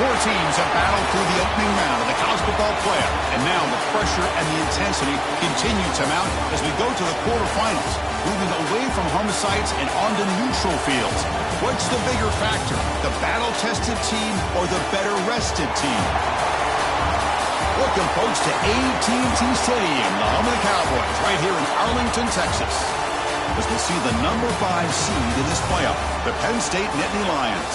Four teams have battled through the opening round of the college football playoff, and now the pressure and the intensity continue to mount as we go to the quarterfinals, moving away from home sites and onto neutral fields. What's the bigger factor, the battle-tested team or the better-rested team? Welcome, folks, to AT&T Stadium, the home of the Cowboys, right here in Arlington, Texas, as we see the number 5 seed in this playoff, the Penn State Nittany Lions,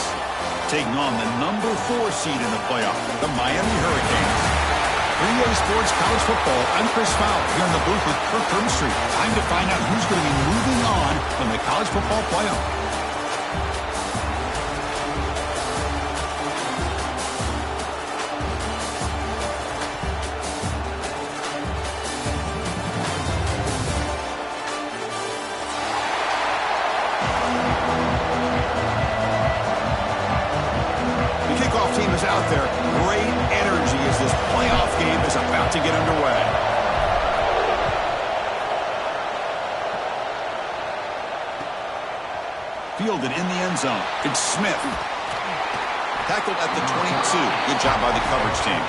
taking on the number 4 seed in the playoff, the Miami Hurricanes. 3A Sports College Football, I'm Chris Fowler here in the booth with Kirk Street. Time to find out who's going to be moving on from the college football playoff. Team is out there. Great energy as this playoff game is about to get underway. Fielded in the end zone. It's Smith. Tackled at the 22. Good job by the coverage team.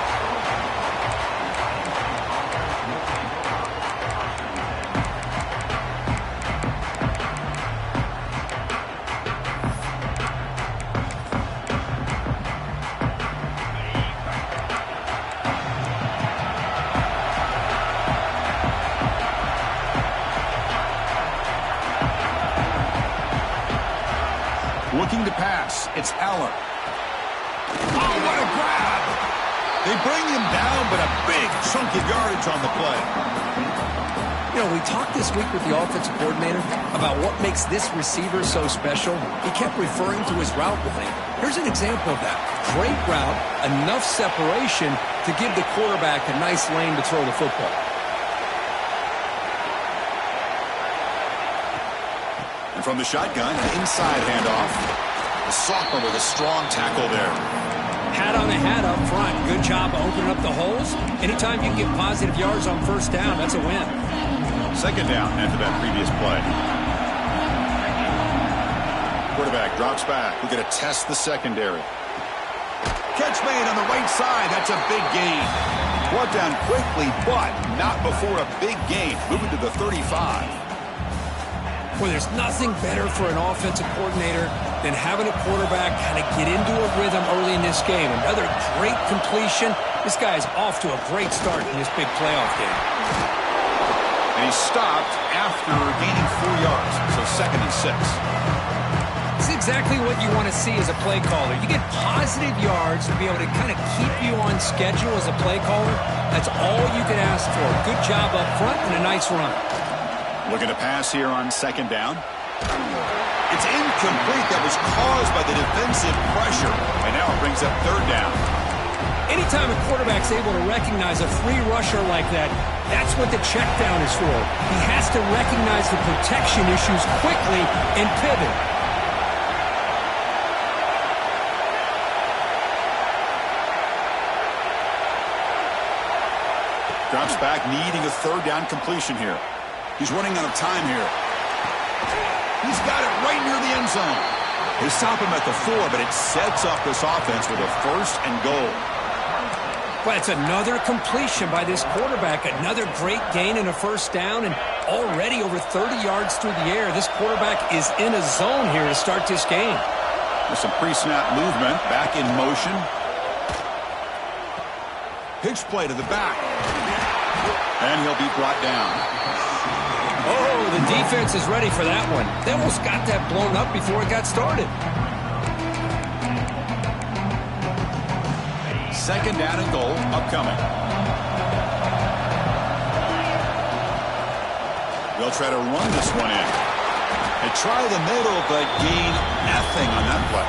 Looking to pass. It's Eller. Oh, what a grab! They bring him down, but a big chunk of yardage on the play. You know, we talked this week with the offensive coordinator about what makes this receiver so special. He kept referring to his route running. Here's an example of that. Great route, enough separation to give the quarterback a nice lane to throw the football. And from the shotgun, an inside handoff. The sophomore with a strong tackle there. Hat on a hat up front. Good job opening up the holes. Anytime you can get positive yards on first down, that's a win. Second down after that previous play. Quarterback drops back. We're going to test the secondary. Catch made on the right side. That's a big gain. Brought down quickly, but not before a big gain. Moving to the 35. Well, there's nothing better for an offensive coordinator than having a quarterback kind of get into a rhythm early in this game. Another great completion. This guy's off to a great start in this big playoff game. And he stopped after gaining 4 yards, so 2nd and 6. It's exactly what you want to see as a play caller. You get positive yards to be able to kind of keep you on schedule as a play caller. That's all you can ask for. Good job up front and a nice run. Looking to pass here on 2nd down. It's incomplete. That was caused by the defensive pressure. And now it brings up 3rd down. Anytime a quarterback's able to recognize a free rusher like that, that's what the check down is for. He has to recognize the protection issues quickly and pivot. Drops back, needing a 3rd down completion here. He's running out of time here. He's got it right near the end zone. They stop him at the 4, but it sets up this offense with a 1st and goal. Well, it's another completion by this quarterback. Another great gain and a 1st down, and already over 30 yards through the air. This quarterback is in a zone here to start this game. With some pre-snap movement, back in motion. Pitch play to the back. And he'll be brought down. Oh, the defense is ready for that one. They almost got that blown up before it got started. 2nd down and goal upcoming. They'll try to run this one in. They try the middle, but gain nothing on that play.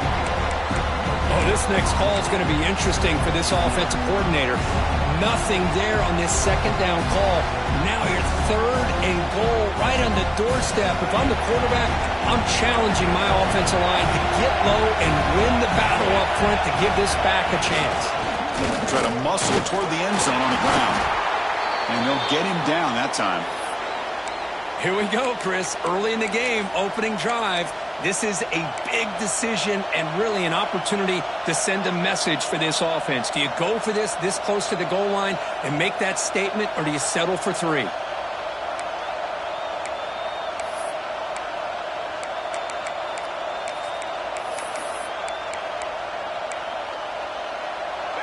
Oh, this next call is going to be interesting for this offensive coordinator. Nothing there on this 2nd down call. Now your 3rd and goal right on the doorstep. If I'm the quarterback, I'm challenging my offensive line to get low and win the battle up front to give this back a chance. Try to muscle toward the end zone on the ground. And they'll get him down that time. Here we go, Chris. Early in the game, opening drive. This is a big decision and really an opportunity to send a message for this offense. Do you go for this close to the goal line and make that statement, or do you settle for 3?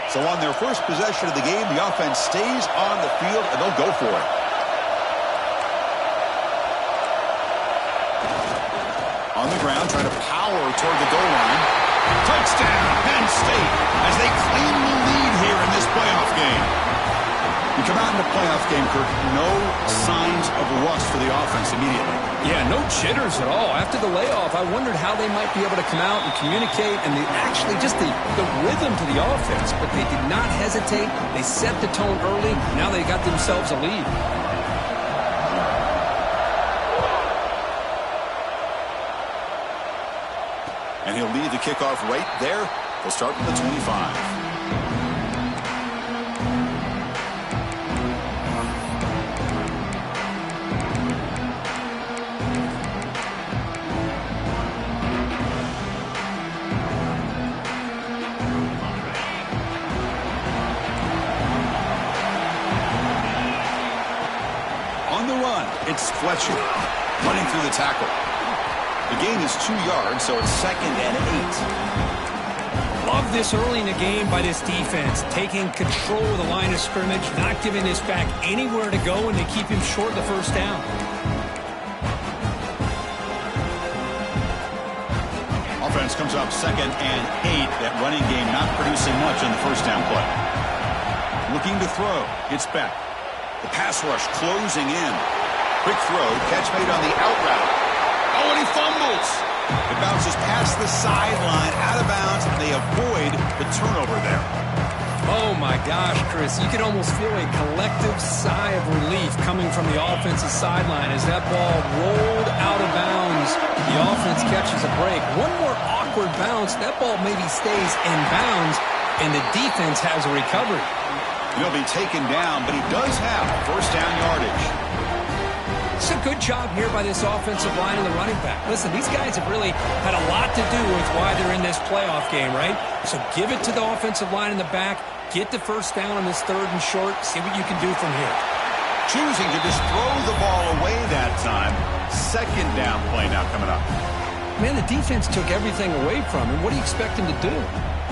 So on their first possession of the game, the offense stays on the field, and they'll go for it. On the ground, trying to power toward the goal line. Touchdown, Penn State, as they claim the lead here in this playoff game. You come out in the playoff game, Kirk, no signs of rust for the offense immediately. Yeah, no jitters at all. After the layoff, I wondered how they might be able to come out and communicate and actually just the rhythm to the offense. But they did not hesitate. They set the tone early. Now they got themselves a lead. And he'll lead the kickoff right there. They'll start with the 25. It's Fletcher running through the tackle. The gain is 2 yards, so it's 2nd and 8. Love this early in the game by this defense, taking control of the line of scrimmage, not giving this back anywhere to go, and they keep him short of the first down. Offense comes up 2nd and 8. That running game not producing much on the first down play. Looking to throw. It's Beck. The pass rush closing in. Quick throw, catch made on the out route. Oh, and he fumbles. It bounces past the sideline, out of bounds, and they avoid the turnover there. Oh, my gosh, Chris. You could almost feel a collective sigh of relief coming from the offensive sideline as that ball rolled out of bounds. The offense catches a break. One more awkward bounce. That ball maybe stays in bounds, and the defense has a recovery. He'll be taken down, but he does have first down yardage. It's a good job here by this offensive line and the running back. Listen, these guys have really had a lot to do with why they're in this playoff game, right? So give it to the offensive line in the back. Get the first down on this 3rd and short. See what you can do from here. Choosing to just throw the ball away that time. 2nd down play now coming up. Man, the defense took everything away from him. What do you expect him to do?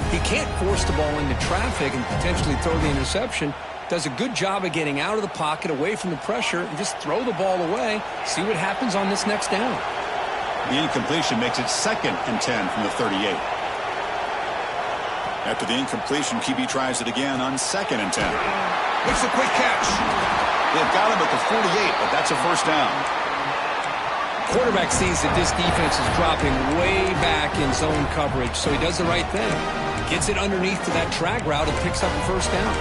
He can't force the ball into traffic and potentially throw the interception. Does a good job of getting out of the pocket, away from the pressure, and just throw the ball away. See what happens on this next down. The incompletion makes it 2nd and 10 from the 38. After the incompletion, QB tries it again on 2nd and 10. It's a quick catch. They've got him at the 48, but that's a first down. Quarterback sees that this defense is dropping way back in zone coverage, so he does the right thing. Gets it underneath to that drag route and picks up a first down.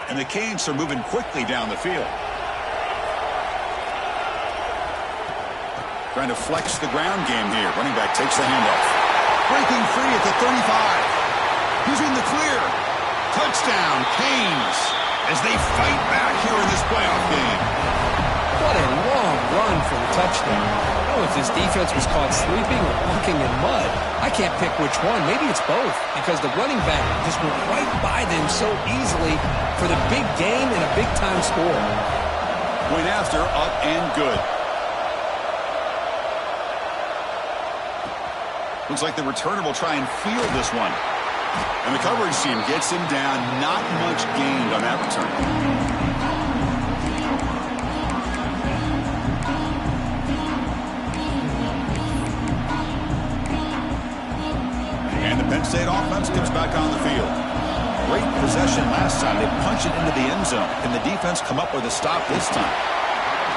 And the Canes are moving quickly down the field. Trying to flex the ground game here. Running back takes the handoff. Breaking free at the 35. He's in the clear. Touchdown, Canes, as they fight back here in this playoff game. What a long run for the touchdown. I don't know if this defense was caught sleeping or walking in mud. I can't pick which one. Maybe it's both, because the running back just went right by them so easily for the big game and a big-time score. Went after, up and good. Looks like the returner will try and field this one. And the coverage team gets him down. Not much gained on that return. And the Penn State offense comes back on the field. Great possession last time. They punch it into the end zone. Can the defense come up with a stop this time?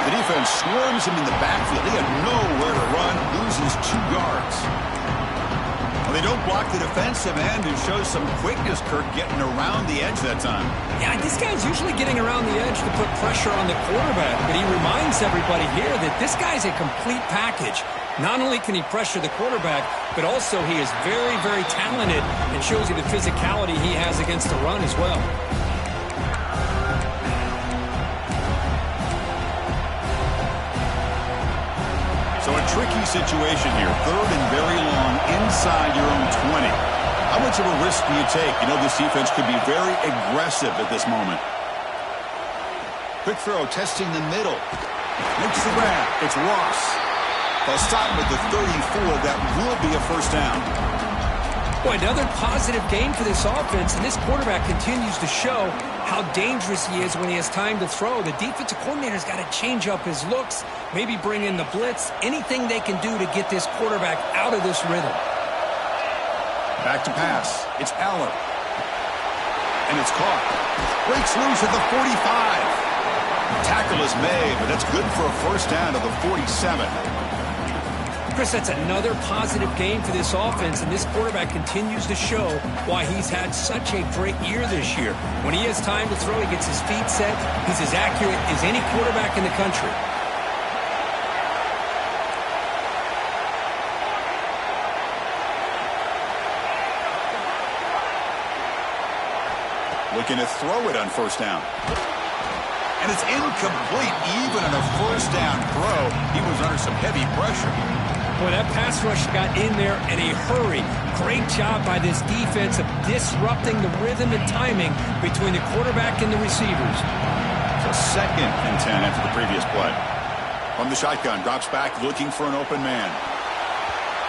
The defense swarms him in the backfield. He had nowhere to run. Loses 2 yards. Well, they don't block the defensive end and show some quickness, Kirk, getting around the edge that time. Yeah, this guy's usually getting around the edge to put pressure on the quarterback, but he reminds everybody here that this guy's a complete package. Not only can he pressure the quarterback, but also he is very, very talented and shows you the physicality he has against the run as well. So a tricky situation here. Third and very long inside your own 20. How much of a risk do you take? You know this defense could be very aggressive at this moment. Quick throw, testing the middle. Makes the grab. It's Ross. They'll stop him at the 34. That will be a first down. Boy, another positive game for this offense, and this quarterback continues to show how dangerous he is when he has time to throw. The defensive coordinator's got to change up his looks, maybe bring in the blitz, anything they can do to get this quarterback out of this rhythm. Back to pass. It's Aller. And it's caught. Breaks loose at the 45. Tackle is made, but that's good for a first down to the 47. Chris, that's another positive game for this offense, and this quarterback continues to show why he's had such a great year this year. When he has time to throw, he gets his feet set. He's as accurate as any quarterback in the country. Looking to throw it on first down. And it's incomplete. Even on a first down throw, he was under some heavy pressure. Boy, that pass rush got in there in a hurry. Great job by this defense of disrupting the rhythm and timing between the quarterback and the receivers. So 2nd and 10 after the previous play. From the shotgun, drops back looking for an open man.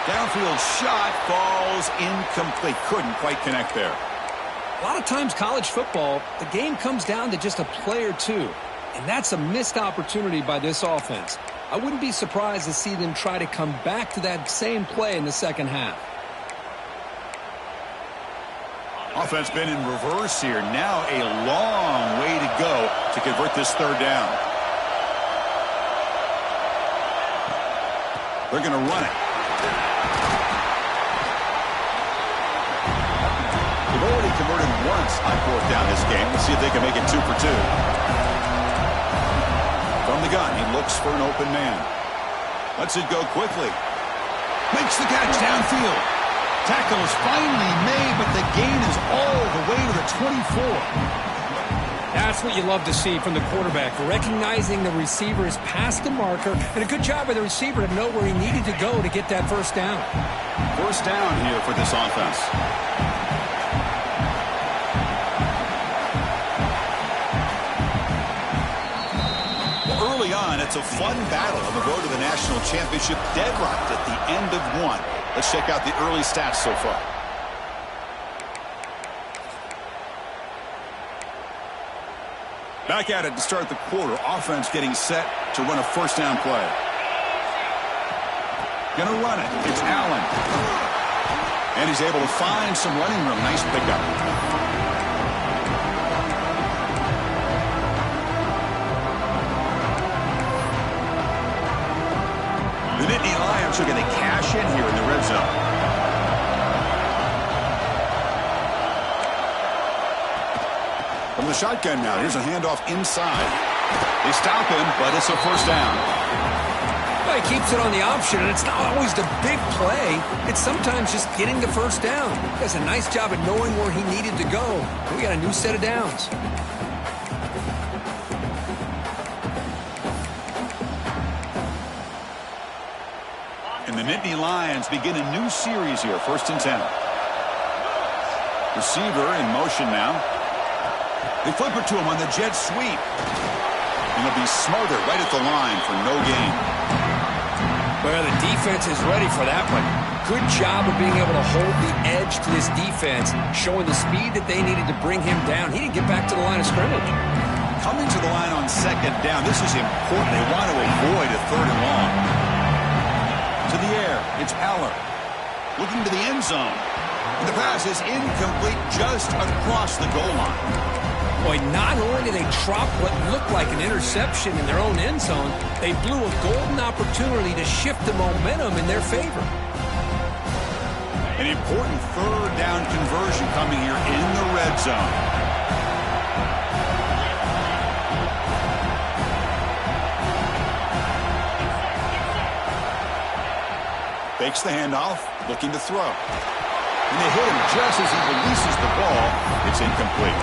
Downfield shot falls incomplete. Couldn't quite connect there. A lot of times college football, the game comes down to just a play or two. And that's a missed opportunity by this offense. I wouldn't be surprised to see them try to come back to that same play in the second half. Offense been in reverse here. Now a long way to go to convert this third down. They're going to run it. They've already converted once on fourth down this game. Let's see if they can make it 2 for 2. From the gun, he looks for an open man. Lets it go quickly. Makes the catch downfield. Tackle is finally made, but the gain is all the way to the 24. That's what you love to see from the quarterback, recognizing the receiver is past the marker, and a good job by the receiver to know where he needed to go to get that first down. First down here for this offense. Early on, it's a fun battle on the road to the national championship, deadlocked at the end of one. Let's check out the early stats so far. Back at it to start the quarter. Offense getting set to run a first down play. Gonna run it. It's Allen. And he's able to find some running room. Nice pickup. The Nittany Lions are going to cash in here in the red zone. From the shotgun now, here's a handoff inside. They stop him, but it's a first down. Well, he keeps it on the option, and it's not always the big play. It's sometimes just getting the first down. He does a nice job at knowing where he needed to go. We got a new set of downs. And the Nittany Lions begin a new series here, 1st and 10. Receiver in motion now. They flip it to him on the jet sweep. And he'll be smothered right at the line for no gain. Well, the defense is ready for that one. Good job of being able to hold the edge to this defense, showing the speed that they needed to bring him down. He didn't get back to the line of scrimmage. Coming to the line on 2nd down, this is important. They want to avoid a 3rd and long. To the air, it's Aller. Looking to the end zone. And the pass is incomplete just across the goal line. Boy, not only did they drop what looked like an interception in their own end zone, they blew a golden opportunity to shift the momentum in their favor. An important third down conversion coming here in the red zone. Fakes the handoff, looking to throw. And they hit him just as he releases the ball. It's incomplete.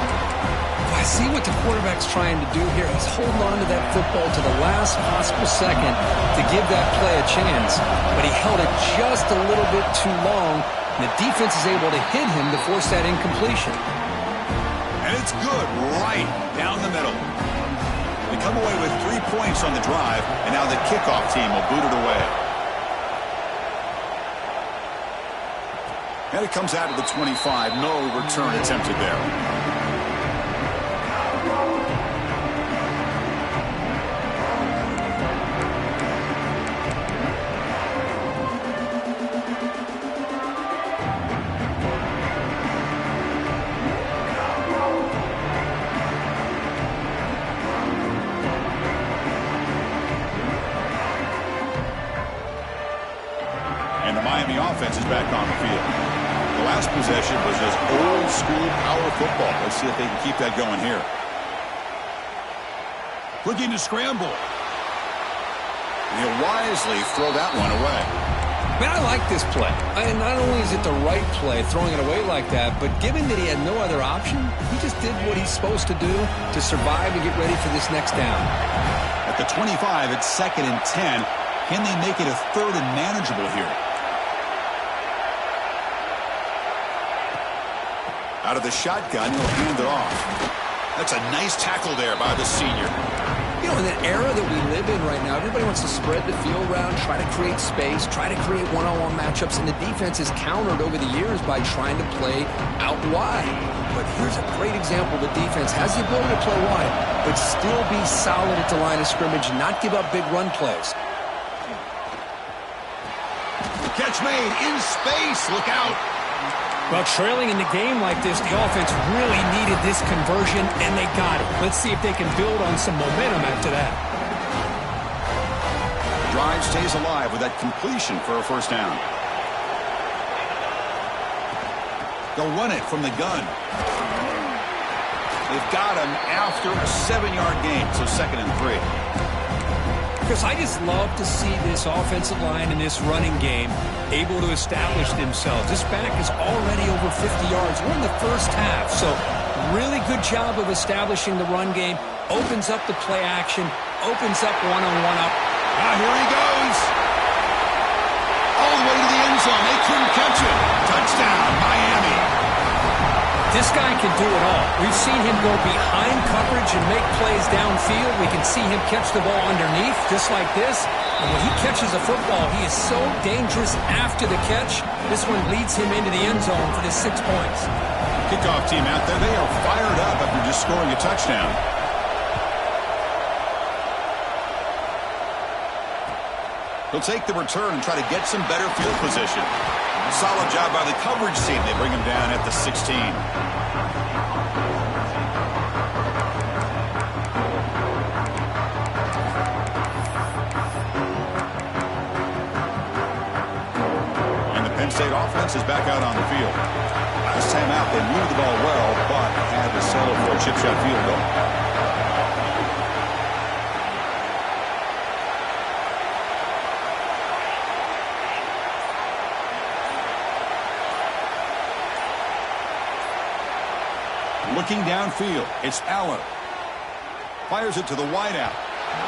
I see what the quarterback's trying to do here. He's holding on to that football to the last possible second to give that play a chance. But he held it just a little bit too long. And the defense is able to hit him to force that incompletion. And it's good right down the middle. They come away with 3 points on the drive, and now the kickoff team will boot it away. And it comes out of the 25. No return attempted there. And the Miami offense is back on the field. The last possession was just old-school power football. Let's see if they can keep that going here. Looking to scramble. And he'll wisely throw that one away. Man, I like this play. And not only is it the right play, throwing it away like that, but given that he had no other option, he just did what he's supposed to do to survive and get ready for this next down. At the 25, it's 2nd and 10. Can they make it a 3rd and manageable here? Out of the shotgun, he'll hand it off. That's a nice tackle there by the senior. You know, in the era that we live in right now, everybody wants to spread the field around, try to create space, try to create one-on-one matchups, and the defense has countered over the years by trying to play out wide. But here's a great example. The defense has the ability to play wide, but still be solid at the line of scrimmage and not give up big run plays. Catch made in space. Look out. Well, trailing in the game like this, the offense really needed this conversion, and they got it. Let's see if they can build on some momentum after that. The drive stays alive with that completion for a first down. They'll run it from the gun. They've got him after a 7-yard gain, so 2nd and 3. Chris, I just love to see this offensive line and this running game able to establish themselves. This back is already over 50 yards. We're in the first half, so really good job of establishing the run game. Opens up the play action, opens up one-on-one up. Now here he goes. All the way to the end zone. They couldn't catch it. Touchdown, Miami. This guy can do it all. We've seen him go behind coverage and make plays downfield. We can see him catch the ball underneath, just like this. And when he catches a football, he is so dangerous after the catch. This one leads him into the end zone for the 6 points. Kickoff team out there, they are fired up after just scoring a touchdown. He'll take the return and try to get some better field position. Solid job by the coverage team. They bring him down at the 16. And the Penn State offense is back out on the field. Last time out, they moved the ball well, but had to settle for a chip shot field goal. Looking downfield, it's Aller. Fires it to the wideout,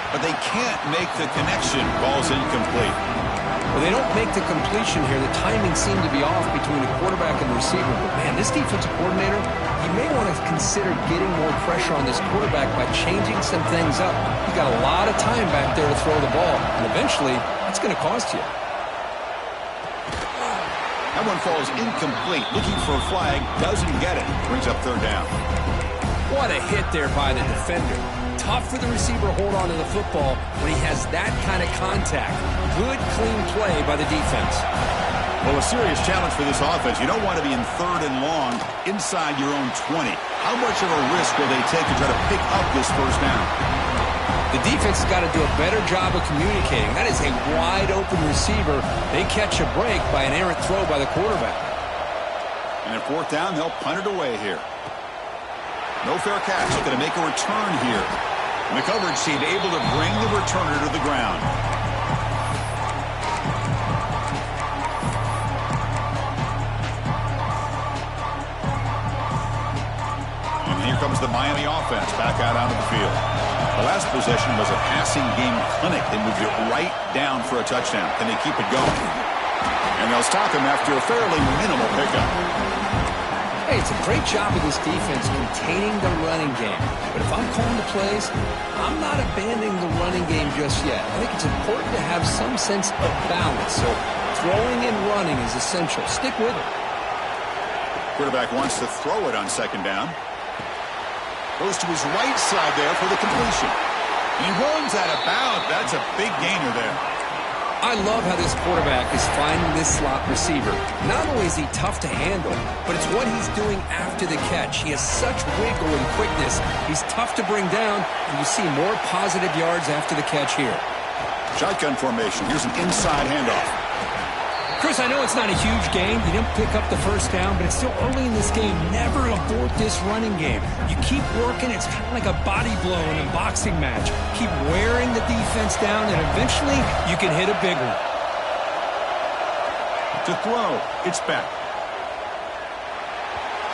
but they can't make the connection. Ball's incomplete. Well, they don't make the completion here. The timing seemed to be off between the quarterback and the receiver. But, man, this defensive coordinator, he may want to consider getting more pressure on this quarterback by changing some things up. He's got a lot of time back there to throw the ball, and eventually it's going to cost you. That one falls incomplete. Looking for a flag, doesn't get it. Brings up 3rd down. What a hit there by the defender. Tough for the receiver to hold on to the football when he has that kind of contact. Good, clean play by the defense. Well, a serious challenge for this offense. You don't want to be in 3rd and long inside your own 20. How much of a risk will they take to try to pick up this first down? The defense has got to do a better job of communicating. That is a wide-open receiver. They catch a break by an errant throw by the quarterback. And at fourth down, they'll punt it away here. No fair catch. Looking to make a return here. And the coverage team able to bring the returner to the ground. And here comes the Miami offense back out onto the field. The last possession was a passing game clinic. They moved it right down for a touchdown. Can they keep it going? And they'll stop him after a fairly minimal pickup. Hey, it's a great job of this defense containing the running game. But if I'm calling the plays, I'm not abandoning the running game just yet. I think it's important to have some sense of balance. So throwing and running is essential. Stick with it. Quarterback wants to throw it on second down. Goes to his right side there for the completion. He runs out of bounds. That's a big gainer there. I love how this quarterback is finding this slot receiver. Not only is he tough to handle, but it's what he's doing after the catch. He has such wiggle and quickness. He's tough to bring down, and you see more positive yards after the catch here. Shotgun formation. Here's an inside handoff. Chris, I know it's not a huge gain. You didn't pick up the first down, but it's still early in this game. Never abort this running game. You keep working. It's kind of like a body blow in a boxing match. Keep wearing the defense down, and eventually you can hit a big one. To throw, it's back.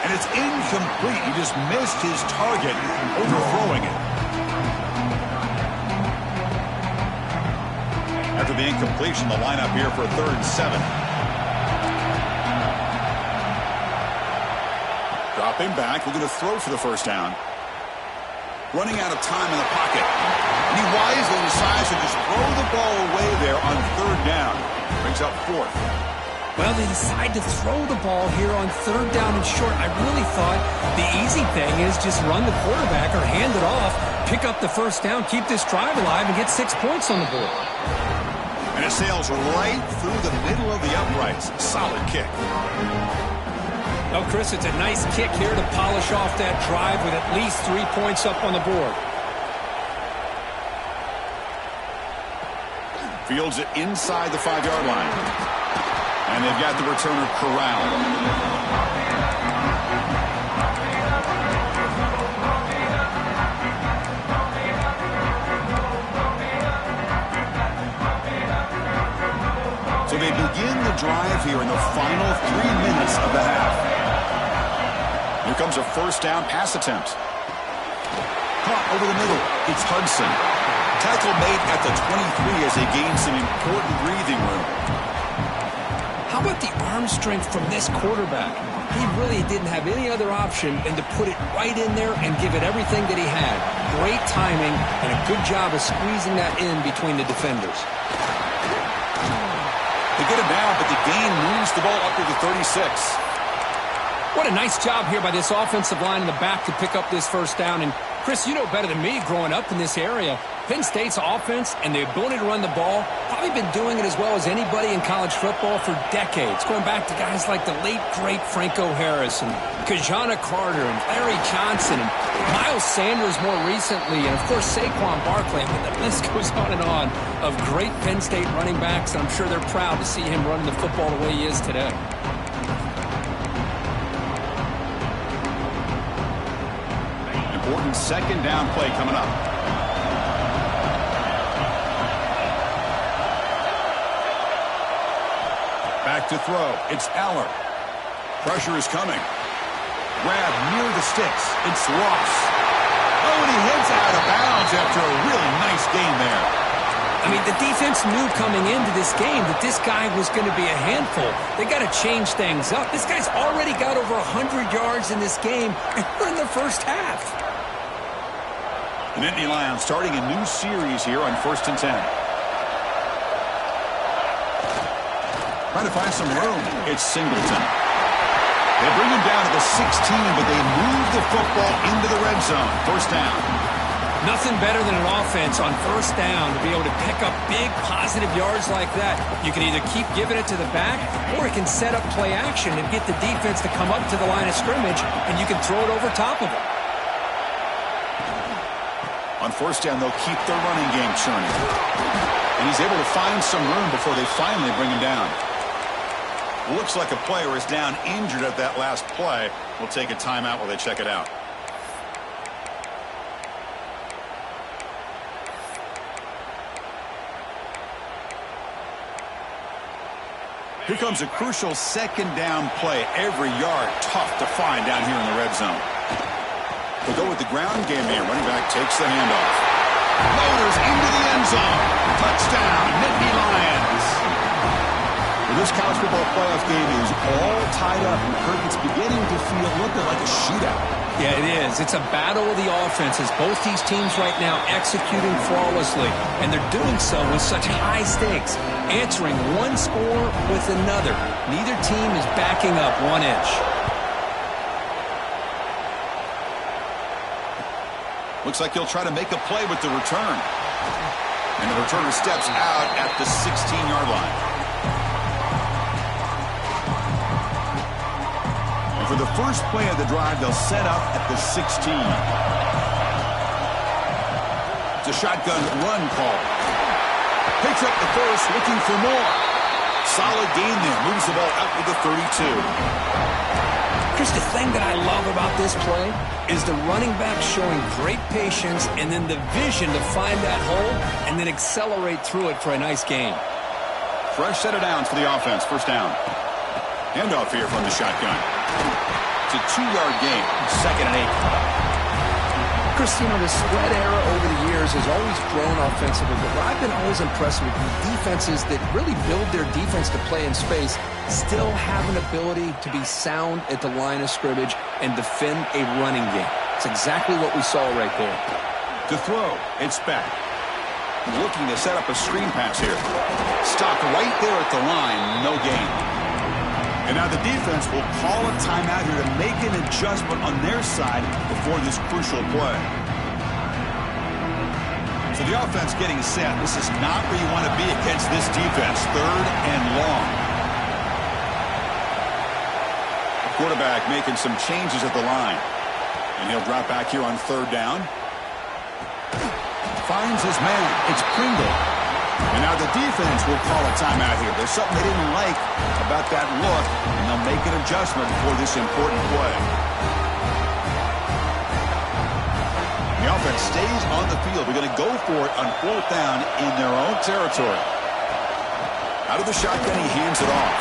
And it's incomplete. He just missed his target, overthrowing it. After the incompletion, the lineup here for a 3rd and 7. Dropping back, looking to throw for the first down. Running out of time in the pocket. And he wisely decides to just throw the ball away there on 3rd down. Brings up 4th. Well, they decide to throw the ball here on 3rd down and short. I really thought the easy thing is just run the quarterback or hand it off, pick up the first down, keep this drive alive, and get 6 points on the board. And it sails right through the middle of the uprights. Solid kick. Oh, Chris, it's a nice kick here to polish off that drive with at least 3 points up on the board. Fields it inside the 5-yard line. And they've got the returner corralled. So they begin the drive here in the final 3 minutes of the half. Here comes a first down pass attempt. Caught over the middle. It's Hudson. Tackle made at the 23 as they gain some important breathing room. How about the arm strength from this quarterback? He really didn't have any other option than to put it right in there and give it everything that he had. Great timing and a good job of squeezing that in between the defenders. They get him down, but the gain moves the ball up to the 36. What a nice job here by this offensive line in the back to pick up this first down. And Chris, you know better than me growing up in this area, Penn State's offense and the ability to run the ball, probably been doing it as well as anybody in college football for decades, going back to guys like the late, great Franco Harris and Kajana Carter and Larry Johnson and Miles Sanders more recently, and, of course, Saquon Barkley. I mean, the list goes on and on of great Penn State running backs, and I'm sure they're proud to see him running the football the way he is today. Important second down play coming up. Back to throw. It's Aller. Pressure is coming. Grab near the sticks. It's Ross. Oh, and he heads out of bounds after a really nice gain there. I mean, the defense knew coming into this game that this guy was going to be a handful. They got to change things up. This guy's already got over 100 yards in this game, and we're in the first half. The Nittany Lions starting a new series here on 1st and 10. Trying to find some room. It's Singleton. They bring him down to the 16, but they move the football into the red zone. First down. Nothing better than an offense on first down to be able to pick up big positive yards like that. You can either keep giving it to the back, or it can set up play action and get the defense to come up to the line of scrimmage, and you can throw it over top of it. On first down, they'll keep their running game churning. And he's able to find some room before they finally bring him down. Looks like a player is down injured at that last play. We'll take a timeout while they check it out. Here comes a crucial second down play. Every yard tough to find down here in the red zone. We'll go with the ground game here. Running back takes the handoff. Motors into the end zone. Touchdown, Nittany Lions. Well, this college football playoff game is all tied up. Kirk, it's beginning to feel a little bit like a shootout. Yeah, it is. It's a battle of the offenses. Both these teams right now executing flawlessly, and they're doing so with such high stakes, answering one score with another. Neither team is backing up 1 inch. Looks like he'll try to make a play with the return. And the returner steps out at the 16-yard line. For the first play of the drive, they'll set up at the 16. It's a shotgun run call. Picks up the first, looking for more. Solid gain there. Moves the ball out to the 32. Chris, the thing that I love about this play is the running back showing great patience and then the vision to find that hole and then accelerate through it for a nice gain. Fresh set of downs for the offense. First down. Handoff here from the shotgun. It's a 2-yard gain. 2nd and 8. Chris, you know, the spread era over the years has always grown offensively, but what I've been always impressed with defenses that really build their defense to play in space still have an ability to be sound at the line of scrimmage and defend a running game. It's exactly what we saw right there. To throw, it's back. Looking to set up a screen pass here. Stopped right there at the line, no gain. And now the defense will call a timeout here to make an adjustment on their side before this crucial play. So the offense getting set. This is not where you want to be against this defense. 3rd and long. The quarterback making some changes at the line. And he'll drop back here on 3rd down. Finds his man. It's Pringle. And now the defense will call a timeout here. There's something they didn't like about that look, and they'll make an adjustment before this important play. The offense stays on the field. They're going to go for it on 4th down in their own territory. Out of the shotgun, he hands it off.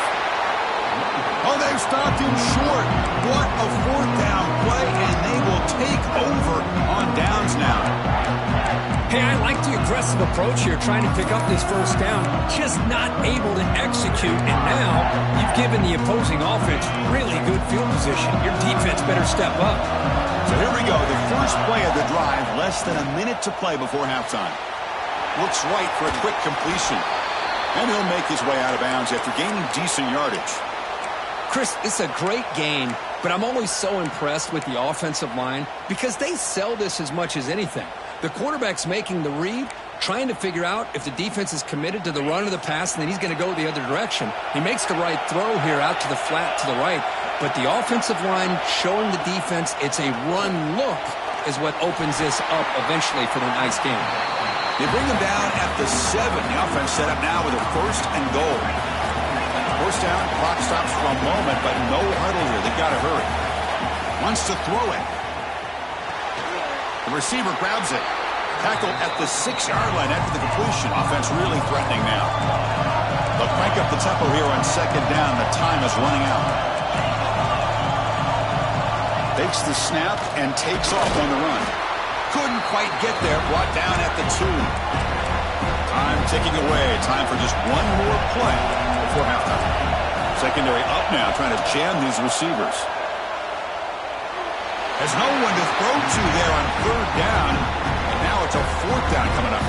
Oh, they've stopped him short. What a 4th down play, and they will take over on downs now. Hey, I like the aggressive approach here, trying to pick up this first down, just not able to execute, and now you've given the opposing offense really good field position. Your defense better step up. So here we go, the first play of the drive, less than a minute to play before halftime. Looks right for a quick completion, and he'll make his way out of bounds after gaining decent yardage. Chris, it's a great game, but I'm always so impressed with the offensive line because they sell this as much as anything. The quarterback's making the read, trying to figure out if the defense is committed to the run or the pass, and then he's going to go the other direction. He makes the right throw here out to the flat to the right, but the offensive line showing the defense it's a run look is what opens this up eventually for the nice game. They bring him down at the 7. The offense set up now with a 1st and goal. 1st down, clock stops for a moment, but no huddle here. They've got to hurry. Wants to throw it. The receiver grabs it. Tackle at the 6-yard line after the completion. Offense really threatening now. They'll crank up the tempo here on 2nd down. The time is running out. Takes the snap and takes off on the run. Couldn't quite get there. Brought down at the 2. Time ticking away. Time for just one more play before halftime. Secondary up now, trying to jam these receivers. Has no one to throw to there on 3rd down. And now it's a 4th down coming up.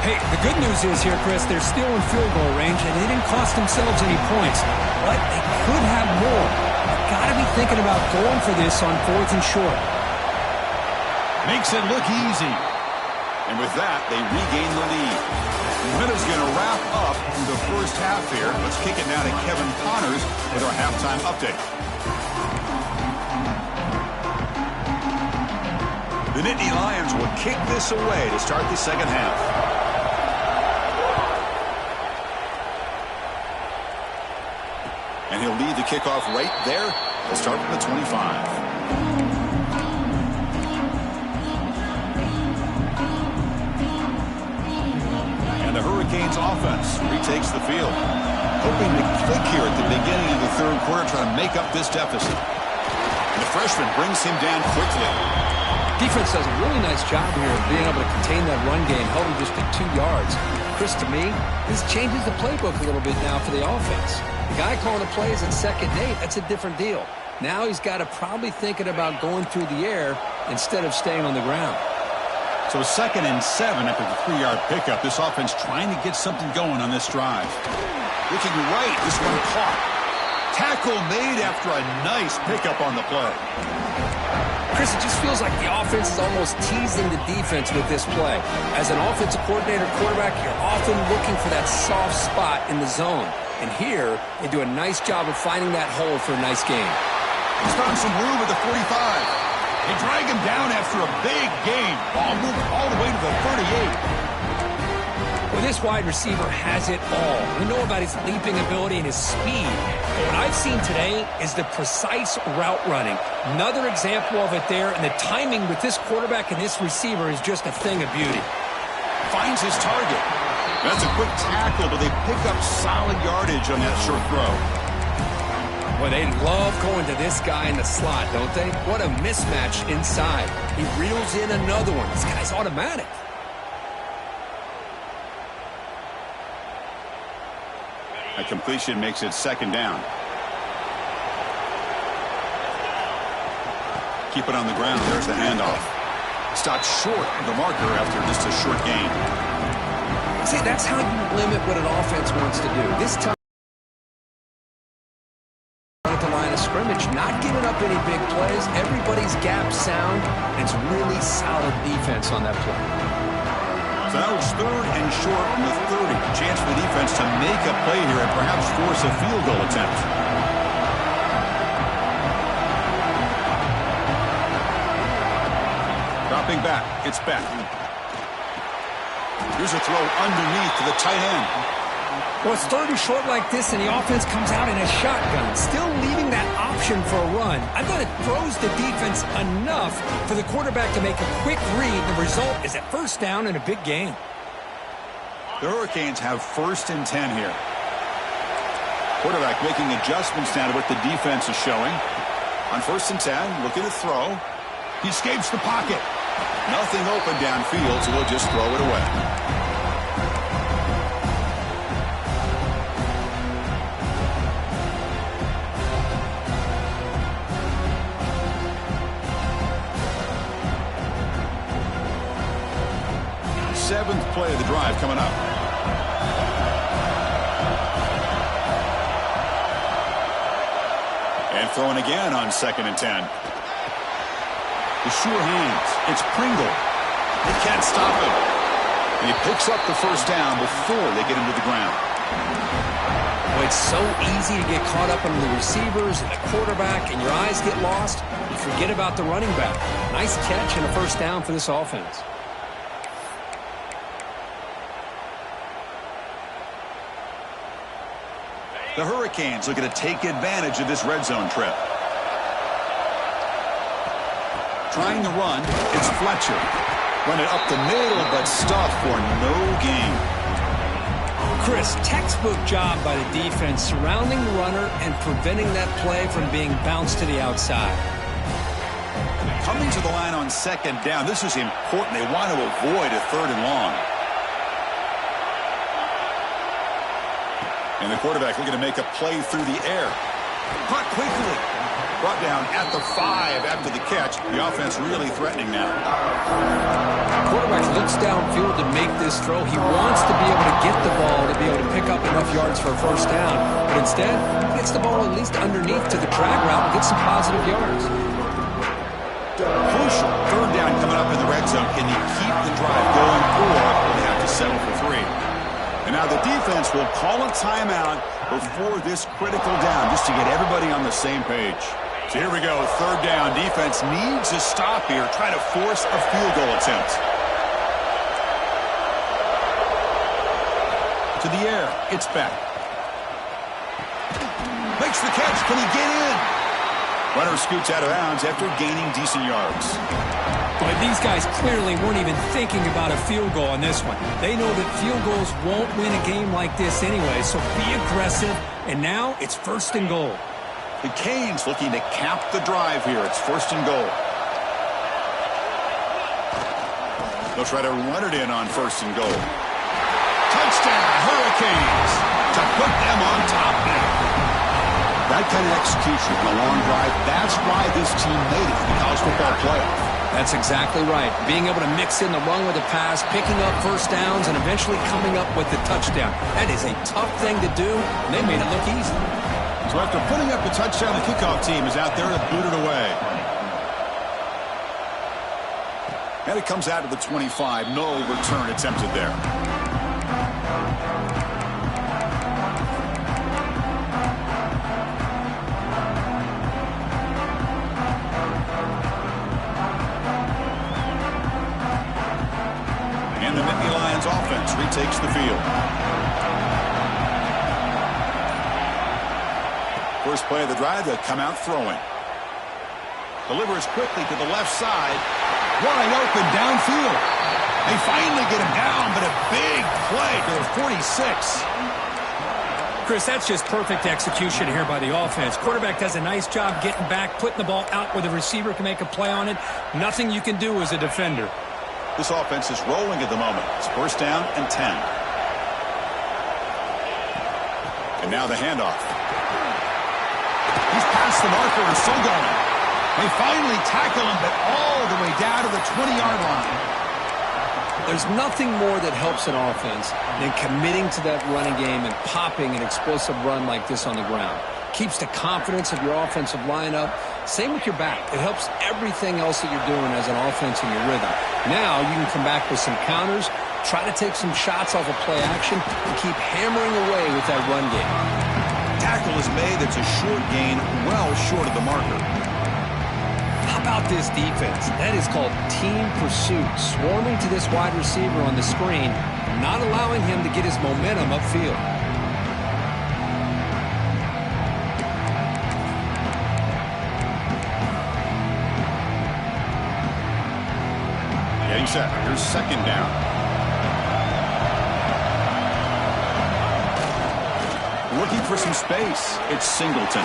Hey, the good news is here, Chris, they're still in field goal range, and they didn't cost themselves any points. But they could have more. They've got to be thinking about going for this on 4th and short. Makes it look easy. And with that, they regain the lead. The Minutes going to wrap up the first half here. Let's kick it now to Kevin Connors with our halftime update. The Nittany Lions will kick this away to start the second half. And he'll lead the kickoff right there. They'll start from the 25. The Hurricanes offense retakes the field, hoping to click here at the beginning of the third quarter, trying to make up this deficit. And the freshman brings him down quickly. Defense does a really nice job here of being able to contain that run game, held him just to 2 yards. Chris, to me, this changes the playbook a little bit now for the offense. The guy calling the plays at 2nd and 8, that's a different deal. Now he's got to probably thinking about going through the air instead of staying on the ground. So 2nd and 7 after the 3-yard pickup. This offense trying to get something going on this drive. Looking right, this one caught. Tackle made after a nice pickup on the play. Chris, it just feels like the offense is almost teasing the defense with this play. As an offensive coordinator, quarterback, you're often looking for that soft spot in the zone. And here, they do a nice job of finding that hole for a nice gain. He's found some room at the 45. They drag him down after a big gain. Ball moved all the way to the 38. Well, this wide receiver has it all. We know about his leaping ability and his speed. But what I've seen today is the precise route running. Another example of it there, and the timing with this quarterback and this receiver is just a thing of beauty. Finds his target. That's a quick tackle, but they pick up solid yardage on that short throw. Well, they love going to this guy in the slot, don't they? What a mismatch inside. He reels in another one. This guy's automatic. A completion makes it 2nd down. Keep it on the ground. There's the handoff. Stopped short of the marker after just a short gain. See, that's how you limit what an offense wants to do. This time, the line of scrimmage, not giving up any big plays. Everybody's gap sound, and it's really solid defense on that play. So now it's 3rd and short from the 30. Chance for the defense to make a play here and perhaps force a field goal attempt. Dropping back, it's back. Here's a throw underneath to the tight end. Well, it's 3rd and short like this, and the offense comes out in a shotgun, still leaving that option for a run. I thought it throws the defense enough for the quarterback to make a quick read. The result is a 1st down and a big gain. The Hurricanes have 1st and 10 here. Quarterback making adjustments now to what the defense is showing. On 1st and 10, looking to throw. He escapes the pocket. Nothing open downfield, so he'll just throw it away. Seventh play of the drive coming up. And throwing again on 2nd and 10. The sure hands. It's Pringle. They can't stop him. And he picks up the 1st down before they get him to the ground. Well, it's so easy to get caught up on the receivers and the quarterback, and your eyes get lost. You forget about the running back. Nice catch and a 1st down for this offense. The Hurricanes looking to take advantage of this red zone trip. Trying to run, it's Fletcher. Run it up the middle, but stuffed for no gain. Chris, textbook job by the defense surrounding the runner and preventing that play from being bounced to the outside. Coming to the line on 2nd down, this is important. They want to avoid a 3rd and long. And the quarterback looking to make a play through the air. Caught quickly. Brought down at the 5 after the catch. The offense really threatening now. Quarterback looks downfield to make this throw. He wants to be able to get the ball to be able to pick up enough yards for a 1st down. But instead, he gets the ball at least underneath to the drag route and gets some positive yards. Crucial 3rd down coming up in the red zone. Can you keep the drive going, or will they have to settle for 3? And now the defense will call a timeout before this critical down, just to get everybody on the same page. So here we go, 3rd down. Defense needs a stop here, try to force a field goal attempt. To the air, it's back. Makes makes the catch. Can he get in? Runner scoots out of bounds after gaining decent yards. But these guys clearly weren't even thinking about a field goal on this one. They know that field goals won't win a game like this anyway, so be aggressive. And now it's 1st and goal. The Canes looking to cap the drive here. It's 1st and goal. They'll try to run it in on 1st and goal. Touchdown, Hurricanes, to put them on top now. That kind of execution on a long drive, that's why this team made it in the college football playoff. That's exactly right. Being able to mix in the run with the pass, picking up 1st downs, and eventually coming up with the touchdown. That is a tough thing to do, and they made it look easy. So after putting up the touchdown, the kickoff team is out there to boot it away. And it comes out to the 25. No return attempted there. And the Nittany Lions offense retakes the field. First play of the drive, they'll come out throwing. Delivers quickly to the left side. Wide open downfield. They finally get him down, but a big play to the 46. Chris, that's just perfect execution here by the offense. Quarterback does a nice job getting back, putting the ball out where the receiver can make a play on it. Nothing you can do as a defender. This offense is rolling at the moment. It's 1st down and 10. And now the handoff. He's past the marker and still going. They finally tackle him, but all the way down to the 20-yard line. There's nothing more that helps an offense than committing to that running game and popping an explosive run like this on the ground. Keeps the confidence of your offensive lineup. Same with your back. It helps everything else that you're doing as an offense in your rhythm. Now you can come back with some counters, try to take some shots off of play action, and keep hammering away with that run game. Tackle is made. It's a short gain, well short of the marker. How about this defense? That is called team pursuit. Swarming to this wide receiver on the screen, not allowing him to get his momentum upfield. Getting set. Here's 2nd down. Looking for some space. It's Singleton.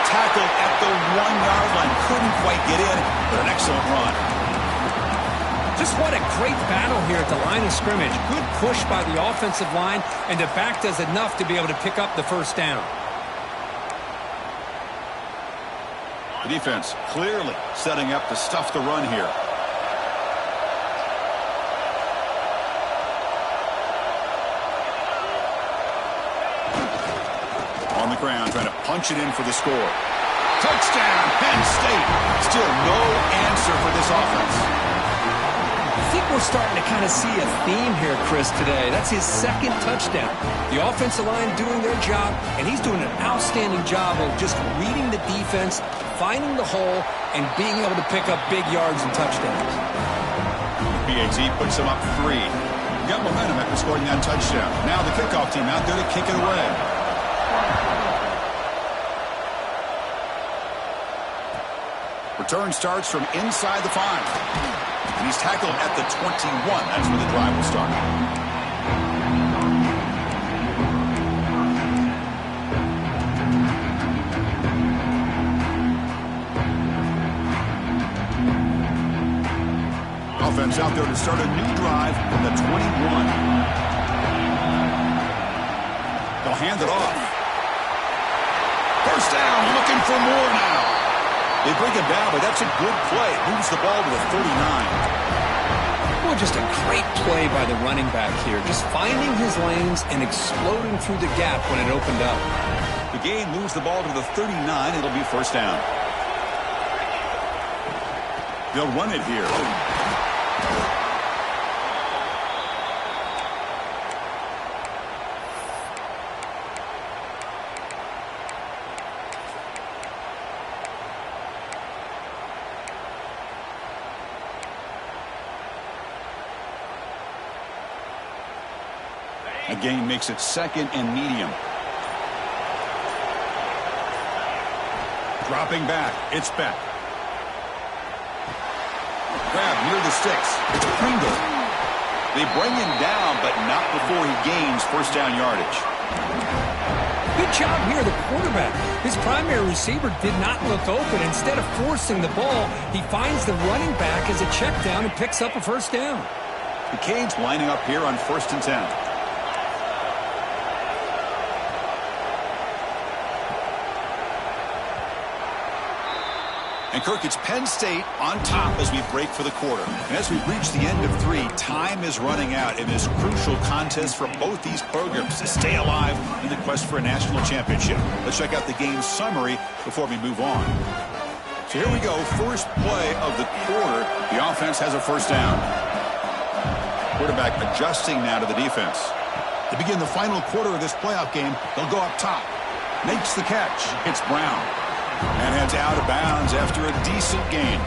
Tackled at the 1-yard line. Couldn't quite get in, but an excellent run. Just what a great battle here at the line of scrimmage. Good push by the offensive line, and the back does enough to be able to pick up the 1st down. The defense clearly setting up to stuff the run here. On the ground, trying to punch it in for the score. Touchdown, Penn State. Still no answer for this offense. I think we're starting to kind of see a theme here, Chris, today. That's his 2nd touchdown. The offensive line doing their job, and he's doing an outstanding job of just reading the defense, finding the hole, and being able to pick up big yards and touchdowns. BAT puts him up 3. Got momentum after scoring that touchdown. Now the kickoff team out there to kick it away. Return starts from inside the 5. And he's tackled at the 21. That's where the drive will start. Offense out there to start a new drive from the 21. They'll hand it off. 1st down, looking for more now. They bring him down, but that's a good play. Moves the ball to the 39. Well, just a great play by the running back here. Just finding his lanes and exploding through the gap when it opened up. The gain moves the ball to the 39. It'll be 1st down. They'll run it here. A gain makes it 2nd and medium. Dropping back, it's Beck. Grab near the sticks. It's Pringle. They bring him down, but not before he gains first down yardage. Good job here, the quarterback. His primary receiver did not look open. Instead of forcing the ball, he finds the running back as a check down and picks up a first down. The Canes lining up here on 1st and 10. And Kirk, it's Penn State on top as we break for the quarter. And as we reach the end of 3, time is running out in this crucial contest for both these programs to stay alive in the quest for a national championship. Let's check out the game summary before we move on. So here we go. First play of the quarter. The offense has a first down. Quarterback adjusting now to the defense. To begin the final quarter of this playoff game, they'll go up top. Makes the catch. It's Brown. And heads out of bounds after a decent gain.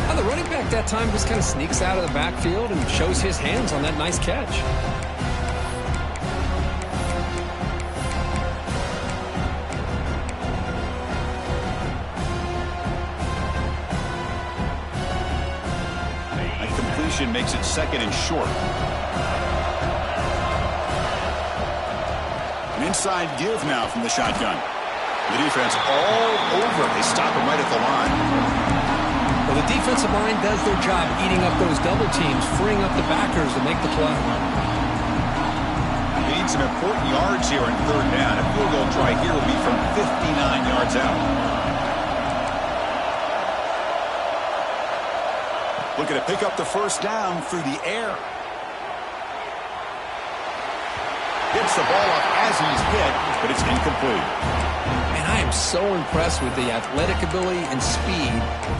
Now the running back that time just kind of sneaks out of the backfield and shows his hands on that nice catch. That completion makes it second and short. An inside give now from the shotgun. The defense all over. They stop him right at the line. Well, the defensive line does their job eating up those double teams, freeing up the backers to make the play. They need some important yards here in 3rd down. A field goal try here will be from 59 yards out. Looking to pick up the first down through the air. Gets the ball up as he's hit, but it's incomplete. And I am so impressed with the athletic ability and speed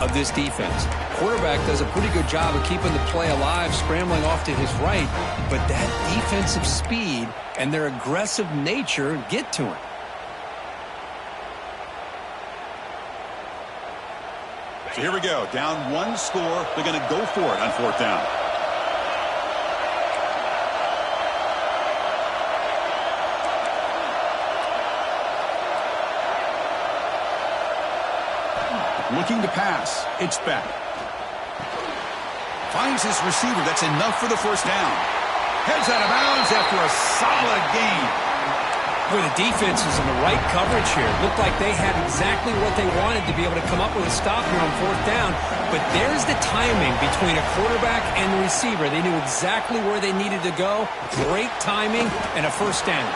of this defense. Quarterback does a pretty good job of keeping the play alive, scrambling off to his right, but that defensive speed and their aggressive nature get to him. So here we go. Down 1 score. They're going to go for it on 4th down. Looking to pass. It's Beck. Finds his receiver. That's enough for the first down. Heads out of bounds after a solid gain. Boy, the defense is in the right coverage here. Looked like they had exactly what they wanted to be able to come up with a stop here on 4th down. But there's the timing between a quarterback and the receiver. They knew exactly where they needed to go. Great timing and a first down.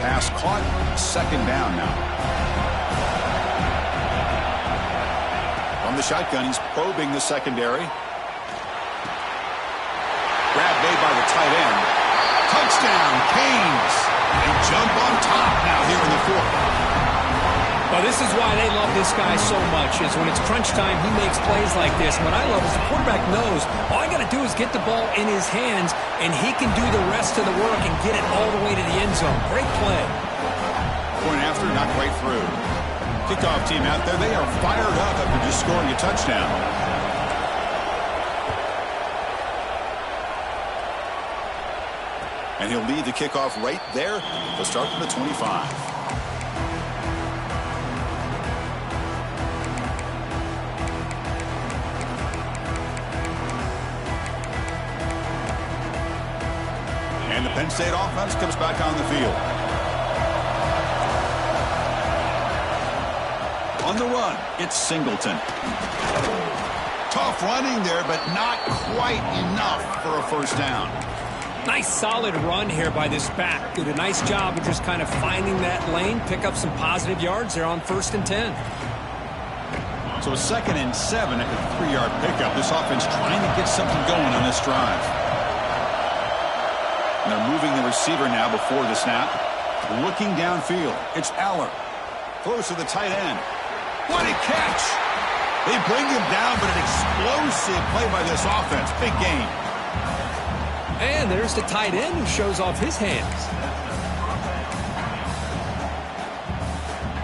Pass caught. 2nd down now. From the shotgun, he's probing the secondary. Grab made by the tight end. Touchdown, Canes. They jump on top now here in the 4th. Well, this is why they love this guy so much, is when it's crunch time, he makes plays like this. What I love is the quarterback knows all I got to do is get the ball in his hands, and he can do the rest of the work and get it all the way to the end zone. Great play. Point after, not quite through. Kickoff team out there, they are fired up after just scoring a touchdown. And he'll lead the kickoff right there. They'll start from the 25. And the Penn State offense comes back on the field. On the run, it's Singleton. Tough running there, but not quite enough for a first down. Nice solid run here by this back. Did a nice job of just kind of finding that lane, pick up some positive yards there on 1st and 10. So a 2nd and 7 at the 3-yard pickup. This offense trying to get something going on this drive. And they're moving the receiver now before the snap. Looking downfield. It's Aller. Close to the tight end. What a catch! They bring him down, but an explosive play by this offense. Big gain. And there's the tight end who shows off his hands.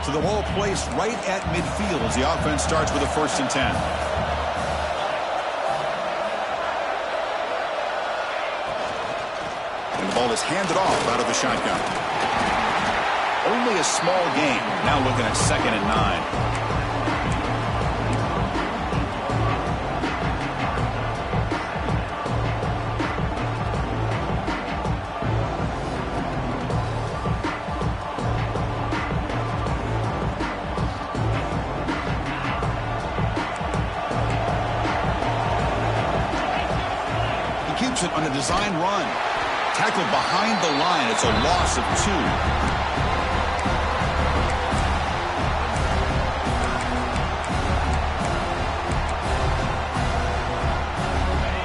So the ball placed right at midfield as the offense starts with a 1st and 10. ball is handed off out of the shotgun. Only a small gain. Now looking at 2nd and 9. Keeps it on a design run. Tackled behind the line. It's a loss of 2.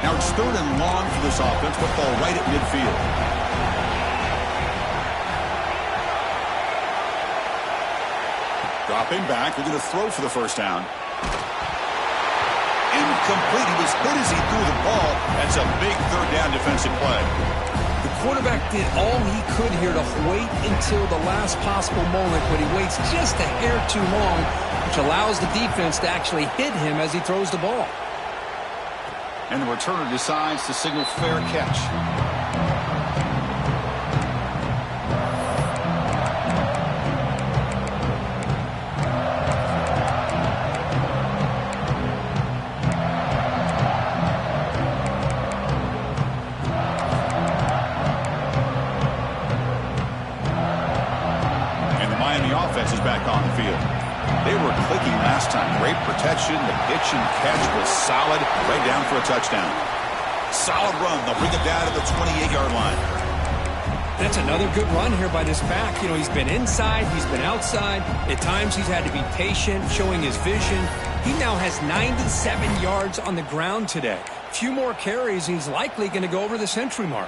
Now it's 3rd and long for this offense. Football right at midfield. Dropping back. They're going to throw for the first down. Incomplete. He was hit as he threw the ball. That's a big 3rd down defensive play. The quarterback did all he could here to wait until the last possible moment, but he waits just a hair too long, which allows the defense to actually hit him as he throws the ball. And the returner decides to signal fair catch. Is back on the field. They were clicking last time. Great protection. The pitch and catch was solid. Right down for a touchdown. Solid run. They'll bring it down to the 28-yard line. That's another good run here by this back. You know, he's been inside. He's been outside. At times he's had to be patient, showing his vision. He now has 97 yards on the ground today. A few more carries, and he's likely going to go over the century mark.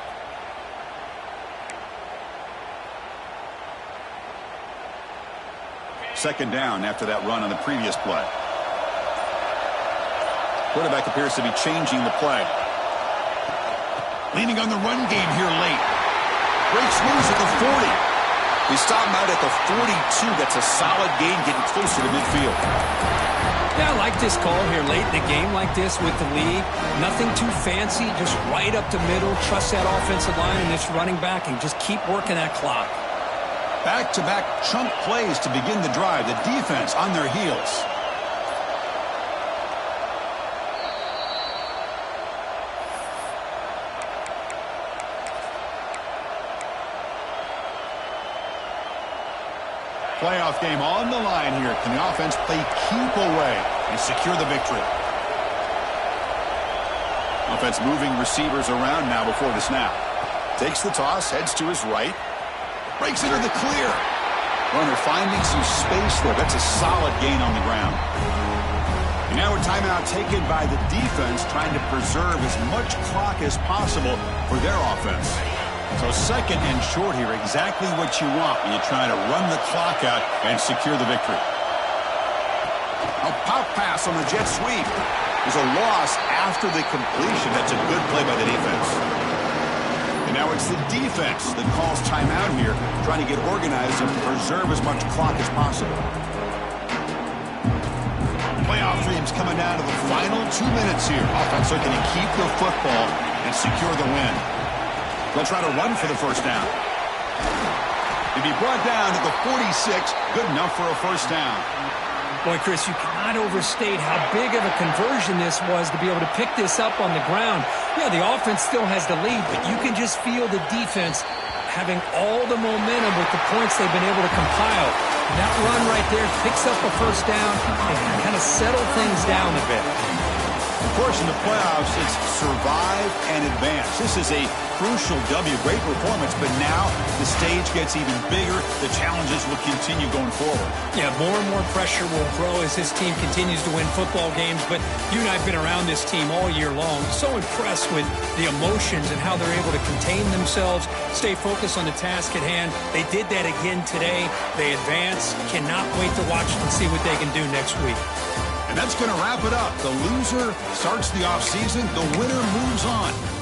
Second down after that run on the previous play. Quarterback appears to be changing the play. Leaning on the run game here late. Breaks loose at the 40. He stopped him out at the 42. That's a solid gain, getting closer to midfield. Yeah, I like this call here late in the game like this with the lead. Nothing too fancy, just right up the middle. Trust that offensive line and this running back and just keep working that clock. Back-to-back chunk plays to begin the drive. The defense on their heels. Playoff game on the line here. Can the offense play keep away and secure the victory? Offense moving receivers around now before the snap. Takes the toss, heads to his right. Breaks into the clear. Runner finding some space there. That's a solid gain on the ground. And now a timeout taken by the defense, trying to preserve as much clock as possible for their offense. So 2nd and short here, exactly what you want when you're trying to run the clock out and secure the victory. A pop pass on the jet sweep. There's a loss after the completion. That's a good play by the defense. And now it's the defense that calls timeout here, trying to get organized and preserve as much clock as possible. Playoff dreams coming down to the final 2 minutes here. Offense looking to keep the football and secure the win. They'll try to run for the first down. He'll be brought down to the 46. Good enough for a first down. Boy, Chris, you cannot overstate how big of a conversion this was to be able to pick this up on the ground. Yeah, the offense still has the lead, but you can just feel the defense having all the momentum with the points they've been able to compile. That run right there picks up a first down and kind of settle things down a bit. Of course, in the playoffs, it's survive and advance. This is a crucial W. Great performance, but now the stage gets even bigger. The challenges will continue going forward. Yeah, more and more pressure will grow as this team continues to win football games, but you and I have been around this team all year long. So impressed with the emotions and how they're able to contain themselves, stay focused on the task at hand. They did that again today. They advance. Cannot wait to watch and see what they can do next week. And that's going to wrap it up. The loser starts the offseason. The winner moves on.